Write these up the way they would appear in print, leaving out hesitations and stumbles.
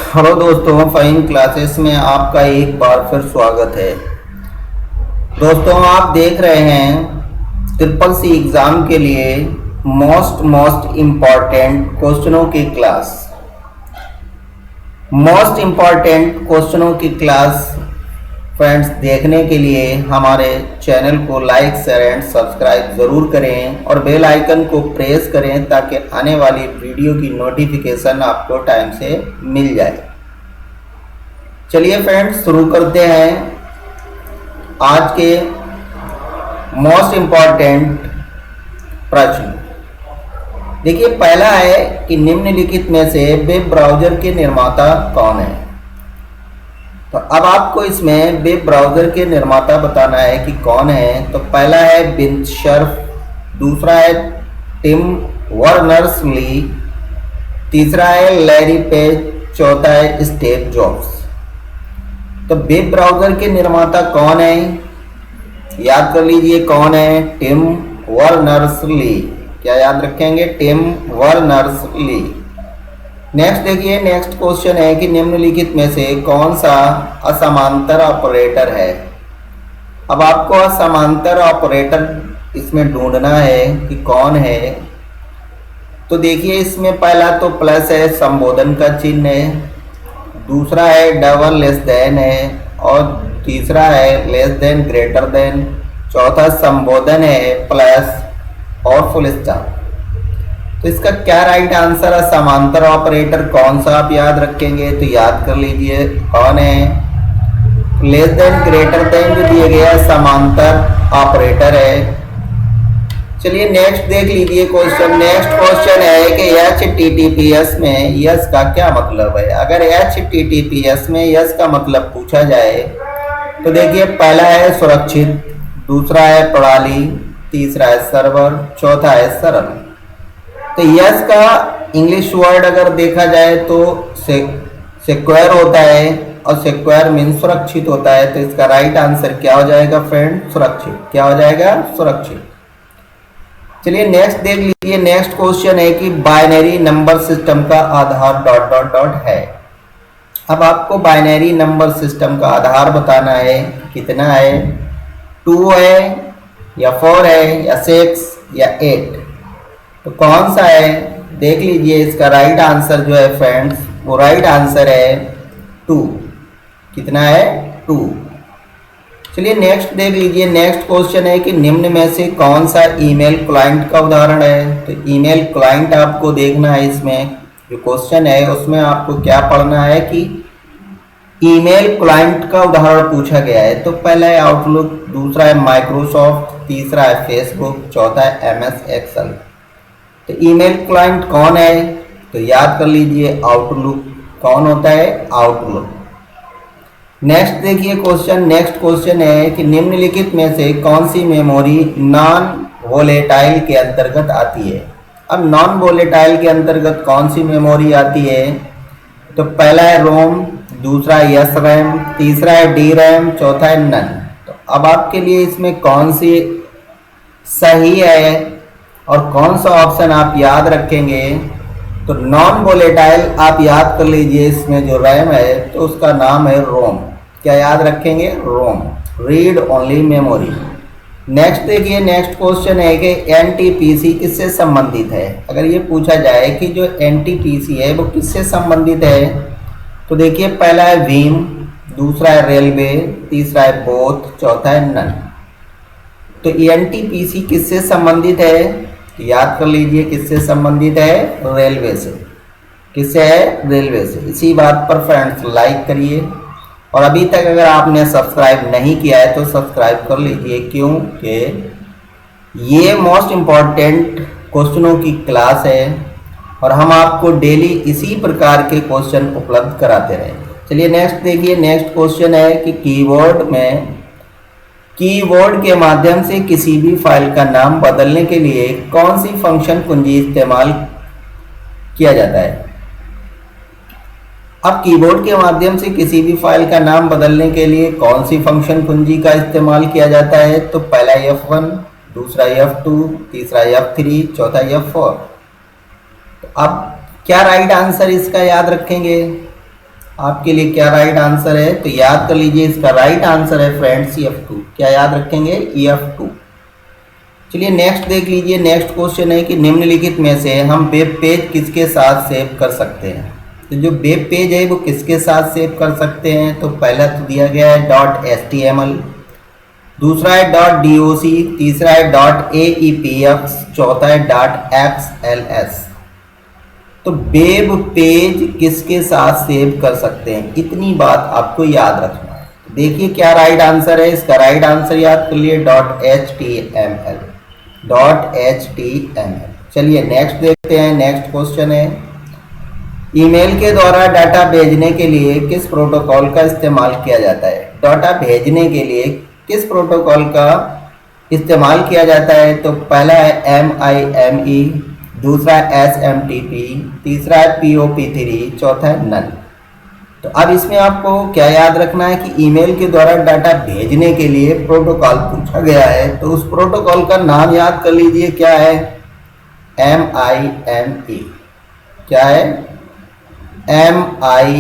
Hello दोस्तों, fine classes में आपका एक बार फिर स्वागत है। दोस्तों, आप देख रहे हैं ट्रिपल सी एग्ज़ाम के लिए मोस्ट इम्पॉर्टेंट क्वेश्चनों की क्लास। मोस्ट इम्पॉर्टेंट क्वेश्चनों की क्लास फ्रेंड्स देखने के लिए हमारे चैनल को लाइक शेयर एंड सब्सक्राइब ज़रूर करें और बेल आइकन को प्रेस करें ताकि आने वाली वीडियो की नोटिफिकेशन आपको टाइम से मिल जाए। चलिए फ्रेंड्स, शुरू करते हैं आज के मोस्ट इम्पॉर्टेंट प्रश्न। देखिए, पहला है कि निम्नलिखित में से वेब ब्राउज़र के निर्माता कौन है। तो अब आपको इसमें वेब ब्राउज़र के निर्माता बताना है कि कौन है। तो पहला है विंडसर्फ, दूसरा है टिम बर्नर्स-ली, तीसरा है लैरी पेज, चौथा है स्टीव जॉब्स। तो वेब ब्राउज़र के निर्माता कौन है, याद कर लीजिए कौन है, टिम बर्नर्स-ली। क्या याद रखेंगे, टिम बर्नर्स-ली। नेक्स्ट देखिए, नेक्स्ट क्वेश्चन है कि निम्नलिखित में से कौन सा असमांतर ऑपरेटर है। अब आपको असमांतर ऑपरेटर इसमें ढूंढना है कि कौन है। तो देखिए, इसमें पहला तो प्लस है, संबोधन का चिन्ह है, दूसरा है डबल लेस देन है, और तीसरा है लेस देन ग्रेटर देन, चौथा संबोधन है प्लस और फुल स्टॉप। तो इसका क्या राइट आंसर है, समांतर ऑपरेटर कौन सा आप याद रखेंगे। तो याद कर लीजिए कौन है, लेस देन ग्रेटर देन जो दिए गया समांतर ऑपरेटर है। चलिए नेक्स्ट देख लीजिए क्वेश्चन। नेक्स्ट क्वेश्चन है कि HTTPS में यस का क्या मतलब है। अगर HTTPS में यस का मतलब पूछा जाए तो देखिए, पहला है सुरक्षित, दूसरा है प्रणाली, तीसरा है सर्वर, चौथा है सरल। तो यस का इंग्लिश वर्ड अगर देखा जाए तो सिक्योर होता है, और सिक्योर मीन सुरक्षित होता है। तो इसका राइट आंसर क्या हो जाएगा फ्रेंड, सुरक्षित। क्या हो जाएगा, सुरक्षित। चलिए नेक्स्ट देख लीजिए। नेक्स्ट क्वेश्चन है कि बाइनरी नंबर सिस्टम का आधार डॉट डॉट डॉट है। अब आपको बाइनरी नंबर सिस्टम का आधार बताना है, कितना है, 2 है या 4 है या 6 या 8। तो कौन सा है, देख लीजिए। इसका राइट आंसर जो है फ्रेंड्स, वो राइट आंसर है 2। कितना है, 2। चलिए नेक्स्ट देख लीजिए। नेक्स्ट क्वेश्चन है कि निम्न में से कौन सा ईमेल क्लाइंट का उदाहरण है। तो ईमेल क्लाइंट आपको देखना है। इसमें जो क्वेश्चन है उसमें आपको क्या पढ़ना है कि ईमेल क्लाइंट का उदाहरण पूछा गया है। तो पहला है आउटलुक, दूसरा है माइक्रोसॉफ्ट, तीसरा है फेसबुक, चौथा है MS एक्सेल। तो ईमेल क्लाइंट कौन है, तो याद कर लीजिए आउटलुक। कौन होता है, आउटलुक। नेक्स्ट देखिए क्वेश्चन। नेक्स्ट क्वेश्चन है कि निम्नलिखित में से कौन सी मेमोरी नॉन वोलेटाइल के अंतर्गत आती है। अब नॉन वोलेटाइल के अंतर्गत कौन सी मेमोरी आती है। तो पहला है रोम, दूसरा है यस रैम, तीसरा है डी रैम, चौथा है नन। तो अब आपके लिए इसमें कौन सी सही है और कौन सा ऑप्शन आप याद रखेंगे। तो नॉन वोलेटाइल आप याद कर लीजिए। इसमें जो रैम है तो उसका नाम है रोम। क्या याद रखेंगे, रोम, रीड ओनली मेमोरी। नेक्स्ट देखिए। नेक्स्ट क्वेश्चन है कि NTPC किससे संबंधित है। अगर ये पूछा जाए कि जो NTPC है वो किससे संबंधित है, तो देखिए पहला है वीम, दूसरा है रेलवे, तीसरा है बोथ, चौथा है नन। तो NTPC किससे संबंधित है, याद कर लीजिए किससे संबंधित है, रेलवे से। किससे है, रेलवे से। इसी बात पर फ्रेंड्स लाइक करिए, और अभी तक अगर आपने सब्सक्राइब नहीं किया है तो सब्सक्राइब कर लीजिए, क्योंकि ये मोस्ट इम्पॉर्टेंट क्वेश्चनों की क्लास है और हम आपको डेली इसी प्रकार के क्वेश्चन उपलब्ध कराते रहेंगे। चलिए नेक्स्ट देखिए। नेक्स्ट क्वेश्चन है कि कीबोर्ड के माध्यम से किसी भी फाइल का नाम बदलने के लिए कौन सी फंक्शन कुंजी इस्तेमाल किया जाता है। अब कीबोर्ड के माध्यम से किसी भी फाइल का नाम बदलने के लिए कौन सी फंक्शन कुंजी का इस्तेमाल किया जाता है। तो पहला F1, दूसरा F2, तीसरा F3, चौथा F4। तो अब क्या राइट आंसर इसका याद रखेंगे, आपके लिए क्या राइट आंसर है? तो याद कर लीजिए, इसका राइट आंसर है फ्रेंड्स EF2। क्या याद रखेंगे? EF2। चलिए नेक्स्ट देख लीजिए। नेक्स्ट क्वेश्चन है कि निम्नलिखित में से हम वेब पेज किसके साथ सेव कर सकते हैं? तो जो वेब पेज है वो किसके साथ सेव कर सकते हैं? तो पहला तो दिया गया है .html, दूसरा है .doc, तीसरा है .aepx, चौथा है .xls। तो वेब पेज किसके साथ सेव कर सकते हैं, इतनी बात आपको याद रखना है। तो देखिए क्या राइट आंसर है। इसका राइट आंसर याद कर लिए .html। चलिए नेक्स्ट देखते हैं। नेक्स्ट क्वेश्चन है, ईमेल के द्वारा डाटा भेजने के लिए किस प्रोटोकॉल का इस्तेमाल किया जाता है? डाटा भेजने के लिए किस प्रोटोकॉल का इस्तेमाल किया जाता है? तो पहला है MIME, दूसरा है SMTP, तीसरा है POP3, चौथा है नन। तो अब इसमें आपको क्या याद रखना है कि ईमेल के द्वारा डाटा भेजने के लिए प्रोटोकॉल पूछा गया है, तो उस प्रोटोकॉल का नाम याद कर लीजिए। क्या है? MIME। क्या है? MIME।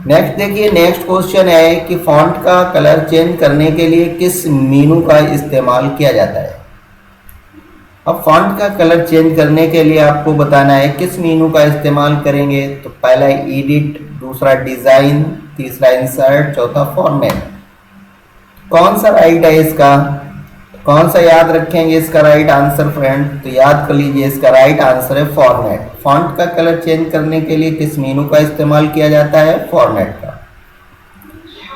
नेक्स्ट देखिए। नेक्स्ट क्वेश्चन है कि फॉन्ट का कलर चेंज करने के लिए किस मेनू का इस्तेमाल किया जाता है? अब फॉन्ट का कलर चेंज करने के लिए आपको बताना है किस मेनू का इस्तेमाल करेंगे। तो पहला है एडिट, दूसरा डिज़ाइन, तीसरा इंसर्ट, चौथा फॉर्मेट। कौन सा राइट है इसका? कौन सा याद रखेंगे इसका राइट आंसर फ्रेंड? तो याद कर लीजिए, इसका राइट आंसर है फॉर्मेट। फॉन्ट का कलर चेंज करने के लिए किस मेनू का इस्तेमाल किया जाता है? फॉर्मेट का।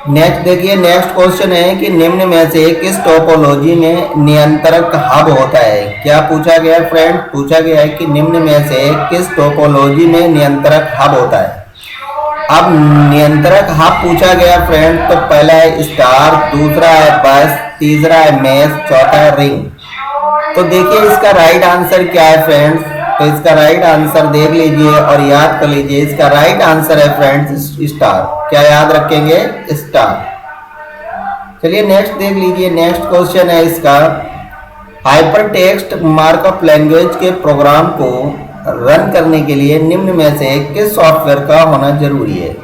नेक्स्ट देखिए। नेक्स्ट क्वेश्चन है कि निम्न में से किस टोपोलॉजी में नियंत्रक हब होता है? क्या पूछा गया फ्रेंड? पूछा गया है कि निम्न में से किस टोपोलॉजी में नियंत्रक हब होता है। अब नियंत्रक हब पूछा गया फ्रेंड, तो पहला है स्टार, दूसरा है बस, तीसरा है मेश, चौथा है रिंग। तो देखिए इसका राइट आंसर क्या है फ्रेंड्स? तो इसका राइट आंसर देख लीजिए और याद कर लीजिए। इसका राइट आंसर है फ्रेंड्स स्टार। क्या याद रखेंगे? स्टार। चलिए नेक्स्ट देख लीजिए। नेक्स्ट क्वेश्चन है इसका, हाइपर टेक्स्ट मार्कअप लैंग्वेज के प्रोग्राम को रन करने के लिए निम्न में से किस सॉफ्टवेयर का होना जरूरी है?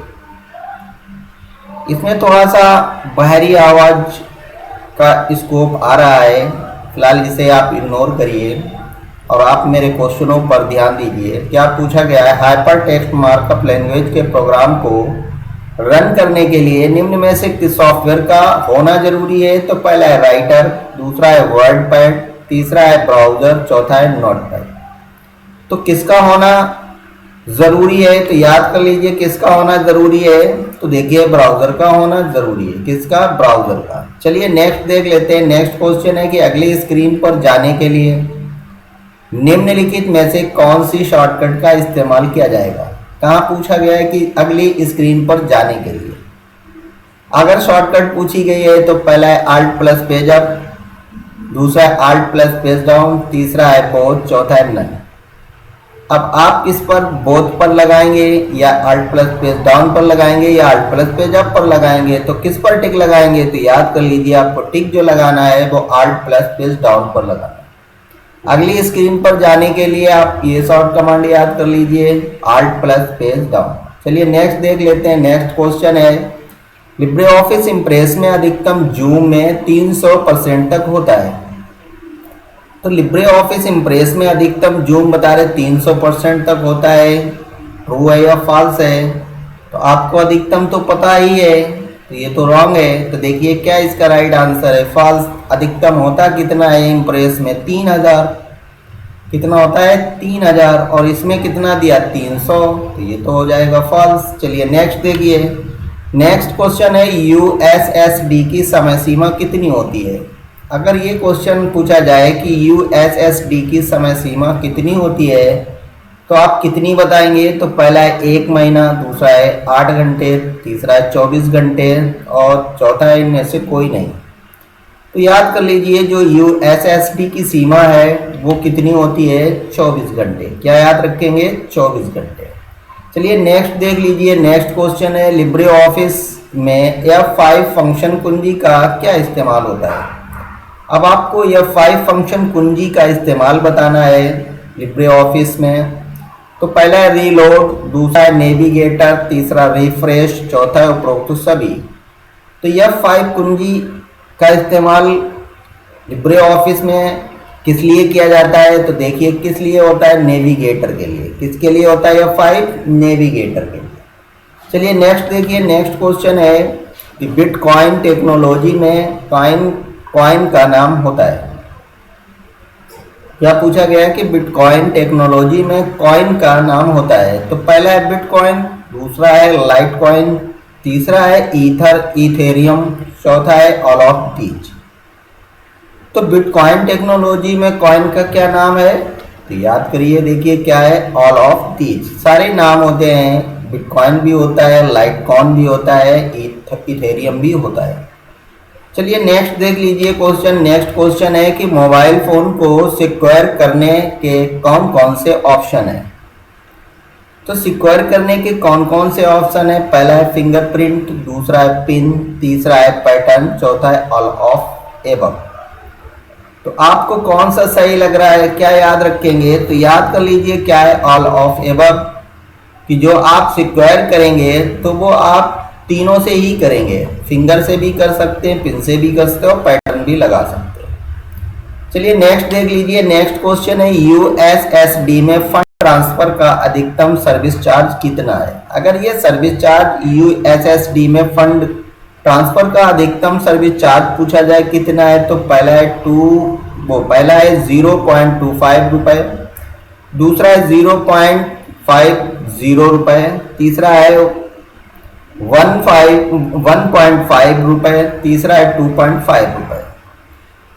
इसमें थोड़ा सा बाहरी आवाज का स्कोप आ रहा है, फिलहाल इसे आप इग्नोर करिए और आप मेरे क्वेश्चनों पर ध्यान दीजिए। क्या पूछा गया है? हाइपर टेक्स्ट मार्कअप लैंग्वेज के प्रोग्राम को रन करने के लिए निम्न में से किस सॉफ्टवेयर का होना जरूरी है? तो पहला है राइटर, दूसरा है वर्डपैड, तीसरा है ब्राउजर, चौथा है नोटपैड। तो किसका होना जरूरी है? तो याद कर लीजिए किसका होना जरूरी है। तो देखिए ब्राउजर का होना जरूरी है। किसका? ब्राउजर का। चलिए नेक्स्ट देख लेते हैं। नेक्स्ट क्वेश्चन है कि अगली स्क्रीन पर जाने के लिए निम्नलिखित में से कौन सी शॉर्टकट का इस्तेमाल किया जाएगा? कहाँ पूछा गया है कि अगली स्क्रीन पर जाने के लिए अगर शॉर्टकट पूछी गई है तो पहला है Alt प्लस पेज अप, दूसरा है Alt प्लस पेज डाउन, तीसरा है बोथ, चौथा है नन। अब आप किस पर बोथ पर लगाएंगे या Alt प्लस पेज डाउन पर लगाएंगे या Alt प्लस पेज अप पर लगाएंगे? तो किस पर टिक लगाएंगे? तो याद कर लीजिए आपको टिक जो लगाना है वो Alt प्लस पेज डाउन पर लगाना है। अगली स्क्रीन पर जाने के लिए आप ये शॉर्ट कमांड याद कर लीजिए, Alt प्लस पेज डाउन। चलिए नेक्स्ट देख लेते हैं। नेक्स्ट क्वेश्चन है, लिब्रे ऑफिस इम्प्रेस में अधिकतम जूम में 300% तक होता है। तो लिब्रे ऑफिस इम्प्रेस में अधिकतम जूम बता रहे 300% तक होता है। ट्रू है या फॉल्स है? तो आपको अधिकतम तो पता ही है, तो ये तो रॉन्ग है। तो देखिए क्या इसका राइट आंसर है? फॉल्स। अधिकतम होता कितना है इम्प्रेस में? 3000। कितना होता है? 3000। और इसमें कितना दिया? 300। तो ये तो हो जाएगा फॉल्स। चलिए नेक्स्ट देखिए। नेक्स्ट क्वेश्चन है, USSD की समय सीमा कितनी होती है? अगर ये क्वेश्चन पूछा जाए कि USSD की समय सीमा कितनी होती है तो आप कितनी बताएंगे? तो पहला है 1 महीना, दूसरा है 8 घंटे, तीसरा है 24 घंटे और चौथा है इनमें से कोई नहीं। तो याद कर लीजिए जो USSD की सीमा है वो कितनी होती है? 24 घंटे। क्या याद रखेंगे? 24 घंटे। चलिए नेक्स्ट देख लीजिए। नेक्स्ट क्वेश्चन है, लिब्रे ऑफिस में F5 फंक्शन कुंजी का क्या इस्तेमाल होता है? अब आपको F5 फंक्शन कुंजी का इस्तेमाल बताना है लिब्रे ऑफिस में। तो पहला है रीलोड, दूसरा है नेविगेटर, तीसरा रिफ्रेश, चौथा है उपरोक्त सभी। तो F5 कुंजी का इस्तेमाल लिब्रे ऑफिस में किस लिए किया जाता है? तो देखिए किस लिए होता है, नेविगेटर के लिए। किसके लिए होता है F5? नेविगेटर के लिए। चलिए नेक्स्ट देखिए, नेक्स्ट क्वेश्चन है कि बिटकॉइन टेक्नोलॉजी में कॉइन का नाम होता है। क्या पूछा गया है कि बिटकॉइन टेक्नोलॉजी में कॉइन का नाम होता है। तो पहला है बिटकॉइन, दूसरा है लाइट कॉइन, तीसरा है इथेरियम, चौथा है ऑल ऑफ दीज। तो बिटकॉइन टेक्नोलॉजी में कॉइन का क्या नाम है? तो याद करिए, देखिए क्या है, ऑल ऑफ दीज। सारे नाम होते हैं, बिटकॉइन भी होता है, लाइट कॉइन भी होता है, इथेरियम भी होता है। चलिए नेक्स्ट देख लीजिए क्वेश्चन। नेक्स्ट क्वेश्चन है कि मोबाइल फोन को सिक्योर करने के कौन कौन से ऑप्शन है। तो सिक्योर करने के कौन कौन से ऑप्शन है? पहला है फिंगरप्रिंट, दूसरा है पिन, तीसरा है पैटर्न, चौथा है ऑल ऑफ एबव। तो आपको कौन सा सही लग रहा है, क्या याद रखेंगे? तो याद कर लीजिए क्या है, ऑल ऑफ एबव, कि जो आप सिक्योर करेंगे तो वो आप तीनों से ही करेंगे। फिंगर से भी कर सकते हैं, पिन से भी कर सकते हो, पैटर्न भी लगा सकते हो। चलिए नेक्स्ट देख लीजिए। नेक्स्ट क्वेश्चन है यूएसएसडी में फंड ट्रांसफर का अधिकतम सर्विस चार्ज कितना है। अगर ये सर्विस चार्ज यूएसएसडी में फंड ट्रांसफर का अधिकतम सर्विस चार्ज पूछा जाए कितना है, तो पहला है 0.25 रुपए, दूसरा है 0.50 रुपए, तीसरा है 1.5 रुपए, तीसरा है 2.5 रुपए।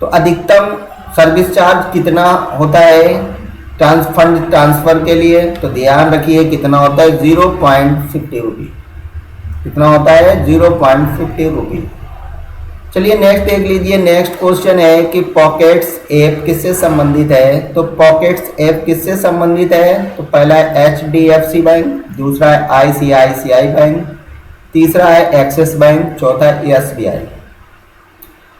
तो अधिकतम सर्विस चार्ज कितना होता है फंड ट्रांसफर के लिए? तो ध्यान रखिए कितना होता है, 0.50 रुपये। कितना होता है? 0.50 रुपये। चलिए नेक्स्ट देख लीजिए। नेक्स्ट क्वेश्चन है कि पॉकेट्स ऐप किससे संबंधित है। तो पॉकेट्स ऐप किससे संबंधित है? तो पहला है HDFC बैंक, दूसरा है ICICI बैंक, तीसरा है एक्सिस बैंक, चौथा है SBI।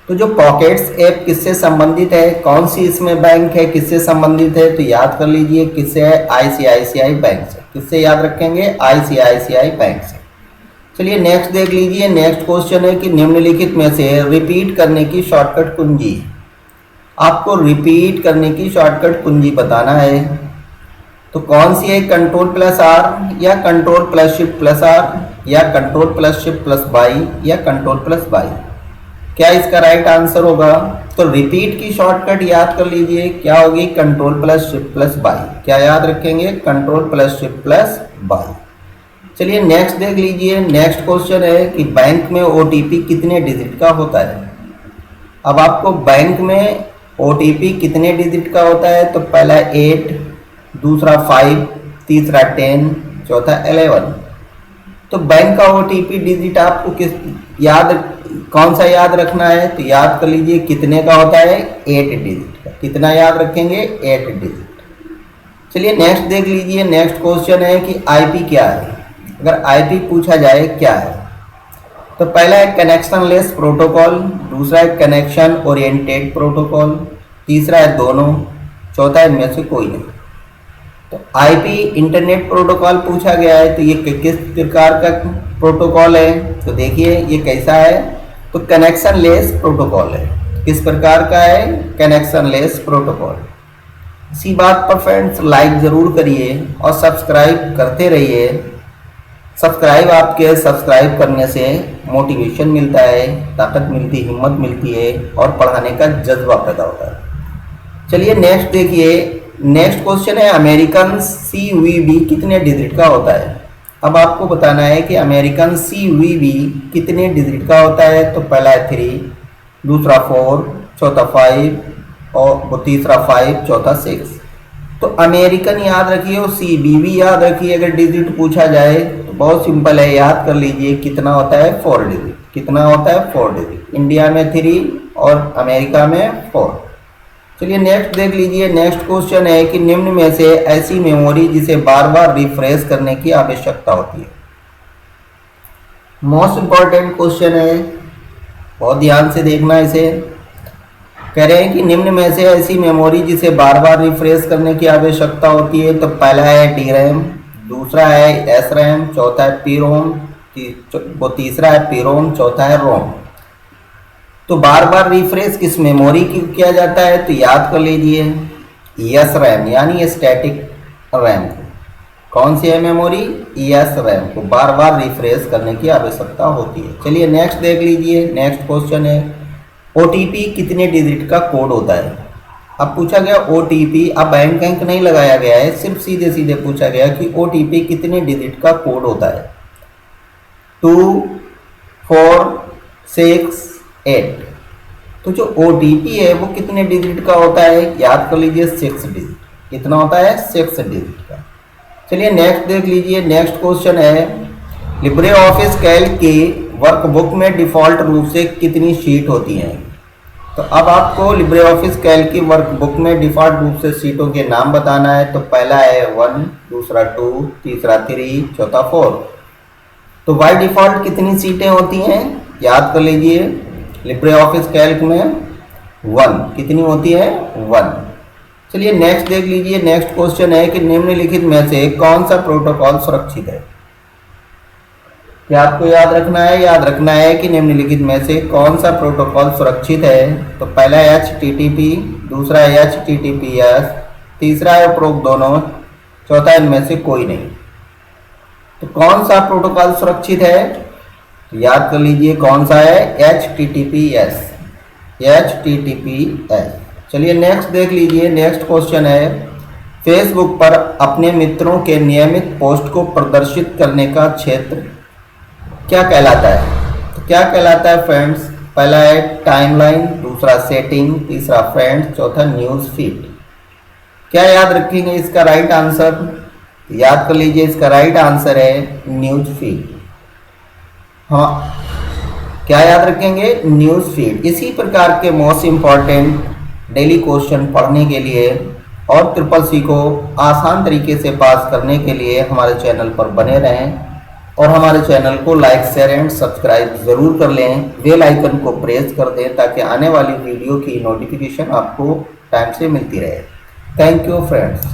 तो जो पॉकेट्स ऐप किससे संबंधित है, कौन सी इसमें बैंक है, किससे संबंधित है? तो याद कर लीजिए किससे है, ICICI बैंक से। किससे याद रखेंगे? ICICI बैंक से। चलिए नेक्स्ट देख लीजिए। नेक्स्ट क्वेश्चन है कि निम्नलिखित में से रिपीट करने की शॉर्टकट कुंजी। आपको रिपीट करने की शॉर्टकट कुंजी बताना है। तो कौन सी है, Ctrl+R या Ctrl+Shift+R या Ctrl+Shift+Y या Ctrl+Y? क्या इसका राइट आंसर होगा? तो रिपीट की शॉर्टकट याद कर लीजिए, क्या होगी, Ctrl+Shift+Y। क्या याद रखेंगे? Ctrl+Shift+Y। चलिए नेक्स्ट देख लीजिए। नेक्स्ट क्वेश्चन है कि बैंक में OTP कितने डिजिट का होता है। अब आपको बैंक में OTP कितने डिजिट का होता है? तो पहला 8, दूसरा 5, तीसरा 10, चौथा 11। तो बैंक का OTP डिजिट आपको कौन सा याद रखना है? तो याद कर लीजिए कितने का होता है, 8 डिजिट का। कितना याद रखेंगे? 8 डिजिट। चलिए नेक्स्ट देख लीजिए। नेक्स्ट क्वेश्चन है कि IP क्या है। अगर IP पूछा जाए क्या है, तो पहला है कनेक्शन लेस प्रोटोकॉल, दूसरा है कनेक्शन ओरिएंटेड प्रोटोकॉल, तीसरा है दोनों, चौथा है इनमें से कोई नहीं। तो IP इंटरनेट प्रोटोकॉल पूछा गया है, तो ये किस प्रकार का प्रोटोकॉल है? तो देखिए ये कैसा है, तो कनेक्शन लेस प्रोटोकॉल है। किस प्रकार का है? Connection less protocol. इसी बात पर फ्रेंड्स लाइक ज़रूर करिए और सब्सक्राइब करते रहिए। सब्सक्राइब करने से मोटिवेशन मिलता है, ताकत मिलती, हिम्मत मिलती है और पढ़ाने का जज्बा पैदा होता है। चलिए नेक्स्ट देखिए। नेक्स्ट क्वेश्चन है अमेरिकन CVV कितने डिजिट का होता है। अब आपको बताना है कि अमेरिकन CVV कितने डिजिट का होता है। तो पहला है 3, दूसरा 4, चौथा 5 और तीसरा 5, चौथा 6। तो अमेरिकन याद रखिए और CVV याद रखिए। अगर डिजिट पूछा जाए तो बहुत सिंपल है, याद कर लीजिए कितना होता है, 4 डिजिट। कितना होता है? 4 डिजिट। इंडिया में 3 और अमेरिका में 4। चलिए नेक्स्ट देख लीजिए। नेक्स्ट क्वेश्चन है कि निम्न में से ऐसी मेमोरी जिसे बार बार रिफ्रेश करने की आवश्यकता होती है। मोस्ट इंपॉर्टेंट क्वेश्चन है, बहुत ध्यान से देखना इसे। कह रहे हैं कि निम्न में से ऐसी मेमोरी जिसे बार बार रिफ्रेश करने की आवश्यकता होती है। तो पहला है डी रैम, दूसरा है एस रैम, चौथा है पी रोम, वो तीसरा है पी रोम, चौथा है रोम। तो बार बार रिफ्रेश किस मेमोरी की किया जाता है? तो याद कर लीजिए एस रैम यानी स्टैटिक रैम को। कौन सी है मेमोरी? एस रैम को बार बार रिफ्रेश करने की आवश्यकता होती है। चलिए नेक्स्ट देख लीजिए। नेक्स्ट क्वेश्चन है ओटीपी कितने डिजिट का कोड होता है? अब पूछा गया ओटीपी, अब बैंक नहीं लगाया गया है, सिर्फ सीधे सीधे पूछा गया कि ओटीपी कितने डिजिट का कोड होता है। 2, 4, 6, 8। तो जो ओटीपी है वो कितने डिजिट का होता है? याद कर लीजिए 6 डिजिट। कितना होता है? 6 डिजिट का। चलिए नेक्स्ट देख लीजिए। नेक्स्ट क्वेश्चन है लिब्रे ऑफिस कैल्क की वर्कबुक में डिफ़ॉल्ट रूप से कितनी शीट होती हैं? तो अब आपको लिब्रे ऑफिस कैल्क की वर्कबुक में डिफ़ॉल्ट रूप से शीटों के नाम बताना है। तो पहला है 1, दूसरा 2, तीसरा 3, चौथा 4। तो बाय डिफ़ॉल्ट कितनी सीटें होती हैं? याद कर लीजिए लिब्रे ऑफिस कैल्क में 1 कितनी होती है? 1। चलिए नेक्स्ट देख लीजिए। नेक्स्ट क्वेश्चन है कि निम्नलिखित में से कौन सा प्रोटोकॉल सुरक्षित है? क्या आपको याद रखना है? याद रखना है कि निम्नलिखित में से कौन सा प्रोटोकॉल सुरक्षित है। तो पहला है HTTP, दूसरा है HTTPS, तीसरा है उपरोक्त दोनों, चौथा इनमें से कोई नहीं। तो कौन सा प्रोटोकॉल सुरक्षित है? याद कर लीजिए कौन सा है? HTTPS। HTTPS। चलिए नेक्स्ट देख लीजिए। नेक्स्ट क्वेश्चन है फेसबुक पर अपने मित्रों के नियमित पोस्ट को प्रदर्शित करने का क्षेत्र क्या कहलाता है? तो क्या कहलाता है फ्रेंड्स? पहला है टाइमलाइन, दूसरा सेटिंग, तीसरा फ्रेंड्स, चौथा न्यूज़ फीड। क्या याद रखेंगे इसका राइट आंसर? याद कर लीजिए इसका राइट आंसर है न्यूज़ फीड। हाँ, क्या याद रखेंगे? News feed. इसी प्रकार के मोस्ट इम्पॉर्टेंट डेली क्वेश्चन पढ़ने के लिए और CCC को आसान तरीके से पास करने के लिए हमारे चैनल पर बने रहें और हमारे चैनल को लाइक, शेयर एंड सब्सक्राइब ज़रूर कर लें। बेल आइकन को प्रेस कर दें ताकि आने वाली वीडियो की नोटिफिकेशन आपको टाइम से मिलती रहे। Thank you friends.